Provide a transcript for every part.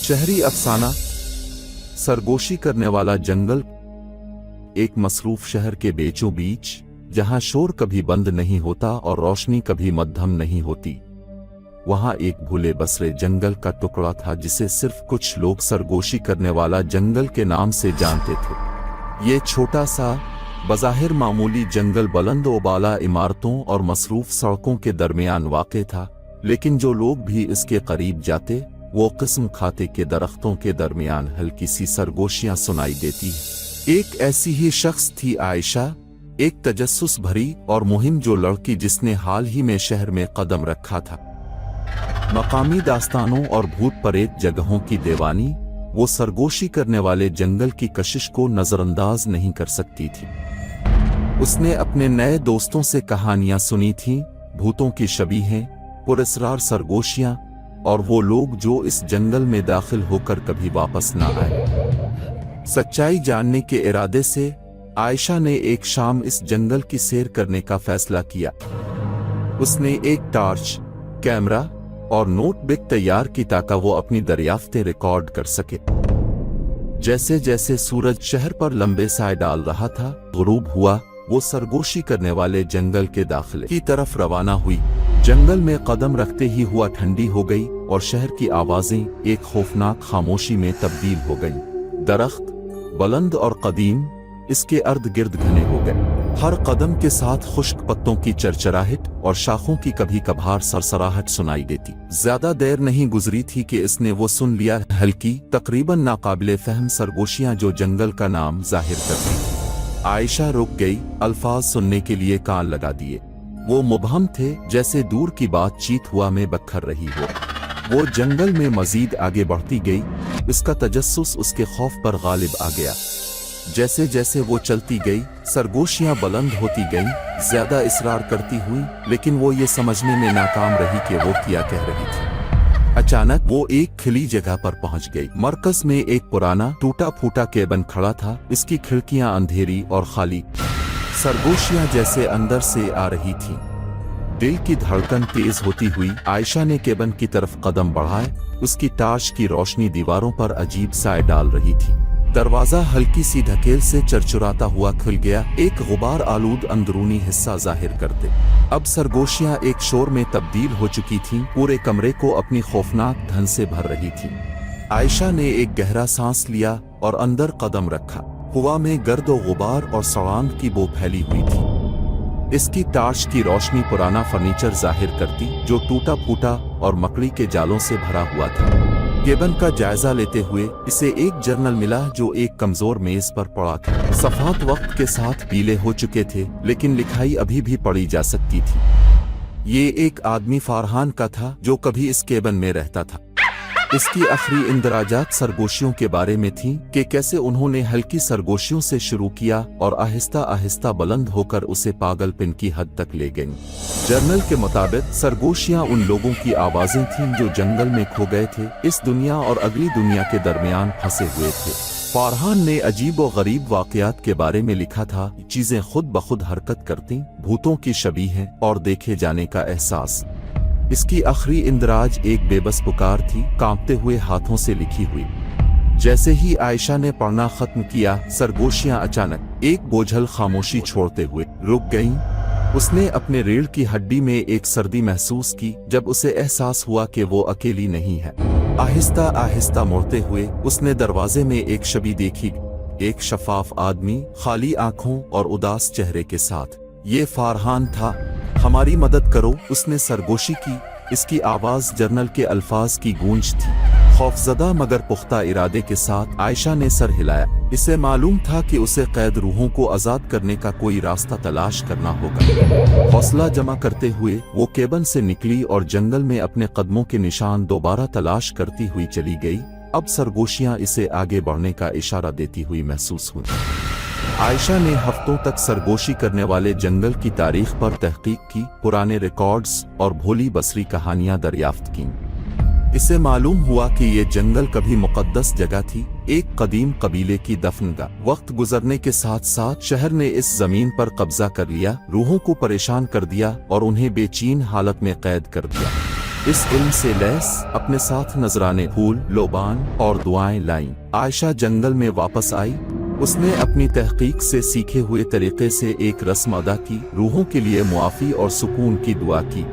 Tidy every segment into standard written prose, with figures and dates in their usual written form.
शहरी अफसाना। सरगोशी करने वाला जंगल। एक मसरूफ शहर के बीचों बीच, जहां शोर कभी बंद नहीं होता और रोशनी कभी मध्यम नहीं होती, वहां एक भूले बसरे जंगल का टुकड़ा था जिसे सिर्फ कुछ लोग सरगोशी करने वाला जंगल के नाम से जानते थे। ये छोटा सा बज़ाहिर मामूली जंगल बुलंद ओबाला इमारतों और मसरूफ सड़कों के दरमियान वाक़ था, लेकिन जो लोग भी इसके करीब जाते वो किस्म खाते के दरख्तों के दरमियान हल्की सी सरगोशियां सुनाई देती। एक ऐसी ही शख्स थी आयशा, एक तजस्सुस भरी और मुहिम जो लड़की जिसने हाल ही में शहर में कदम रखा था। मकामी दास्तानों और भूत प्रेत जगहों की दीवानी, वो सरगोशी करने वाले जंगल की कशिश को नजरअंदाज नहीं कर सकती थी। उसने अपने नए दोस्तों से कहानियां सुनी थीं, भूतों की शबीहें, पुरस्रार सरगोशियां और वो लोग जो इस जंगल में दाखिल होकर कभी वापस ना आए। सच्चाई जानने के इरादे से आयशा ने एक शाम इस जंगल की सैर करने का फैसला किया। उसने एक टॉर्च, कैमरा और नोटबुक तैयार की ताकि वो अपनी दरियाफ्तें रिकॉर्ड कर सके। जैसे जैसे सूरज शहर पर लंबे साए डाल रहा था, गुरूब हुआ, वो सरगोशी करने वाले जंगल के दाखिले की तरफ रवाना हुई। जंगल में कदम रखते ही हुआ ठंडी हो गई और शहर की आवाजें एक खौफनाक खामोशी में तब्दील हो गईं। दरख्त बुलंद और कदीम इसके अर्द गिर्द घने हो गए। हर कदम के साथ खुश्क पत्तों की चरचराहट और शाखों की कभी कभार सरसराहट सुनाई देती। ज्यादा देर नहीं गुजरी थी कि इसने वो सुन लिया, हल्की तकरीबन नाकाबिले फहम सरगोशियां जो जंगल का नाम जाहिर करती थी। आयशा रुक गई, अल्फाज सुनने के लिए कान लगा दिए। वो मुबहम थे, जैसे दूर की बातचीत हुआ में बखर रही हो। वो जंगल में मजीद आगे बढ़ती गई, इसका तजस्सुस उसके खौफ पर गालिब आ गया। जैसे जैसे वो चलती गई, सरगोशियां बुलंद होती गईं, ज्यादा इसरार करती हुई, लेकिन वो ये समझने में नाकाम रही कि वो क्या कह रही थी। अचानक वो एक खिली जगह पर पहुंच गई। मरकज में एक पुराना टूटा फूटा केबिन खड़ा था, इसकी खिड़कियां अंधेरी और खाली। सरगोशियां जैसे अंदर से आ रही थीं। दिल की धड़कन तेज होती हुई आयशा ने केबिन की तरफ कदम बढ़ाए। उसकी टार्च की रोशनी दीवारों पर अजीब साए डाल रही थी। दरवाजा हल्की सी ढकेल से चरचुराता हुआ खुल गया, एक गुबार आलूद अंदरूनी हिस्सा जाहिर करते। अब सरगोशियां एक शोर में तब्दील हो चुकी थीं, पूरे कमरे को अपनी खौफनाक धन से भर रही थीं। आयशा ने एक गहरा सांस लिया और अंदर कदम रखा। हवा में गर्द और गुबार और सड़ांग की बो फैली हुई थी। इसकी टार्च की रोशनी पुराना फर्नीचर जाहिर करती, जो टूटा फूटा और मकड़ी के जालों से भरा हुआ था। केबिन का जायजा लेते हुए इसे एक जर्नल मिला जो एक कमजोर मेज पर पड़ा था। सफ़ात वक्त के साथ पीले हो चुके थे, लेकिन लिखाई अभी भी पढ़ी जा सकती थी। ये एक आदमी फारहान का था जो कभी इस केबिन में रहता था। इसकी आखिरी इंदराजात सरगोशियों के बारे में थीं कि कैसे उन्होंने हल्की सरगोशियों से शुरू किया और आहिस्ता आहिस्ता बुलंद होकर उसे पागलपन की हद तक ले गईं। जर्नल के मुताबिक सरगोशियां उन लोगों की आवाजें थीं जो जंगल में खो गए थे, इस दुनिया और अगली दुनिया के दरमियान फंसे हुए थे। फारहान ने अजीब व गरीब वाकयात के बारे में लिखा था, चीजें खुद ब खुद हरकत करती, भूतों की शबीहें और देखे जाने का एहसास। इसकी आखिरी इंदराज एक बेबस पुकार थी, कांपते हुए हाथों से लिखी हुई। जैसे ही आयशा ने पढ़ना खत्म किया, सरगोशियां अचानक एक बोझल खामोशी छोड़ते हुए रुक गईं। उसने अपने रीढ़ की हड्डी में एक सर्दी महसूस की जब उसे एहसास हुआ कि वो अकेली नहीं है। आहिस्ता आहिस्ता मुड़ते हुए उसने दरवाजे में एक छवि देखी, एक शफाफ आदमी, खाली आंखों और उदास चेहरे के साथ। ये फारहान था। हमारी मदद करो, उसने सरगोशी की। इसकी आवाज जर्नल के अल्फाज की गूंज थी। खौफजदा मगर पुख्ता इरादे के साथ आयशा ने सर हिलाया। इसे मालूम था कि उसे कैद रूहों को आजाद करने का कोई रास्ता तलाश करना होगा। हौसला जमा करते हुए वो केबिन से निकली और जंगल में अपने कदमों के निशान दोबारा तलाश करती हुई चली गई। अब सरगोशियां इसे आगे बढ़ने का इशारा देती हुई महसूस हुई। आयशा ने हफ्तों तक सरगोशी करने वाले जंगल की तारीख पर तहकीक की, पुराने रिकॉर्ड्स और भोली बसरी कहानियां दरियाफ्त कीं। इसे मालूम हुआ कि ये जंगल कभी मुकद्दस जगह थी, एक कदीम कबीले की दफनगाह। वक्त गुजरने के साथ साथ शहर ने इस जमीन पर कब्जा कर लिया, रूहों को परेशान कर दिया और उन्हें बेचैन हालत में कैद कर दिया। इस इल्म से लैस अपने साथ नजराने, फूल, लोबान और दुआएं लाईं। आयशा जंगल में वापस आई। उसने अपनी तहकीक से सीखे हुए तरीके से एक रस्म अदा की, रूहों के लिए मुआफी और सुकून की दुआ की।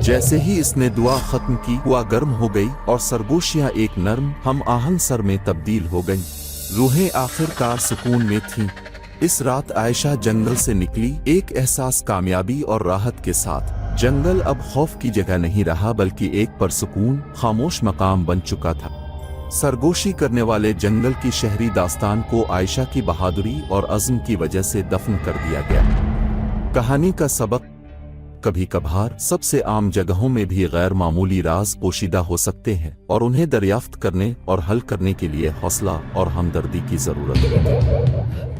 जैसे ही इसने दुआ खत्म की, हुआ गर्म हो गई और सरगोशियां एक नर्म हम आहंग सर में तब्दील हो गईं। रूहें आखिरकार सुकून में थीं। इस रात आयशा जंगल से निकली, एक एहसास कामयाबी और राहत के साथ। जंगल अब खौफ की जगह नहीं रहा, बल्कि एक परसुकून खामोश मकाम बन चुका था। सरगोशी करने वाले जंगल की शहरी दास्तान को आयशा की बहादुरी और अज़्म की वजह से दफन कर दिया गया। कहानी का सबक: कभी कभार सबसे आम जगहों में भी गैर मामूली राज पोशीदा हो सकते हैं और उन्हें दरियाफ्त करने और हल करने के लिए हौसला और हमदर्दी की जरूरत है।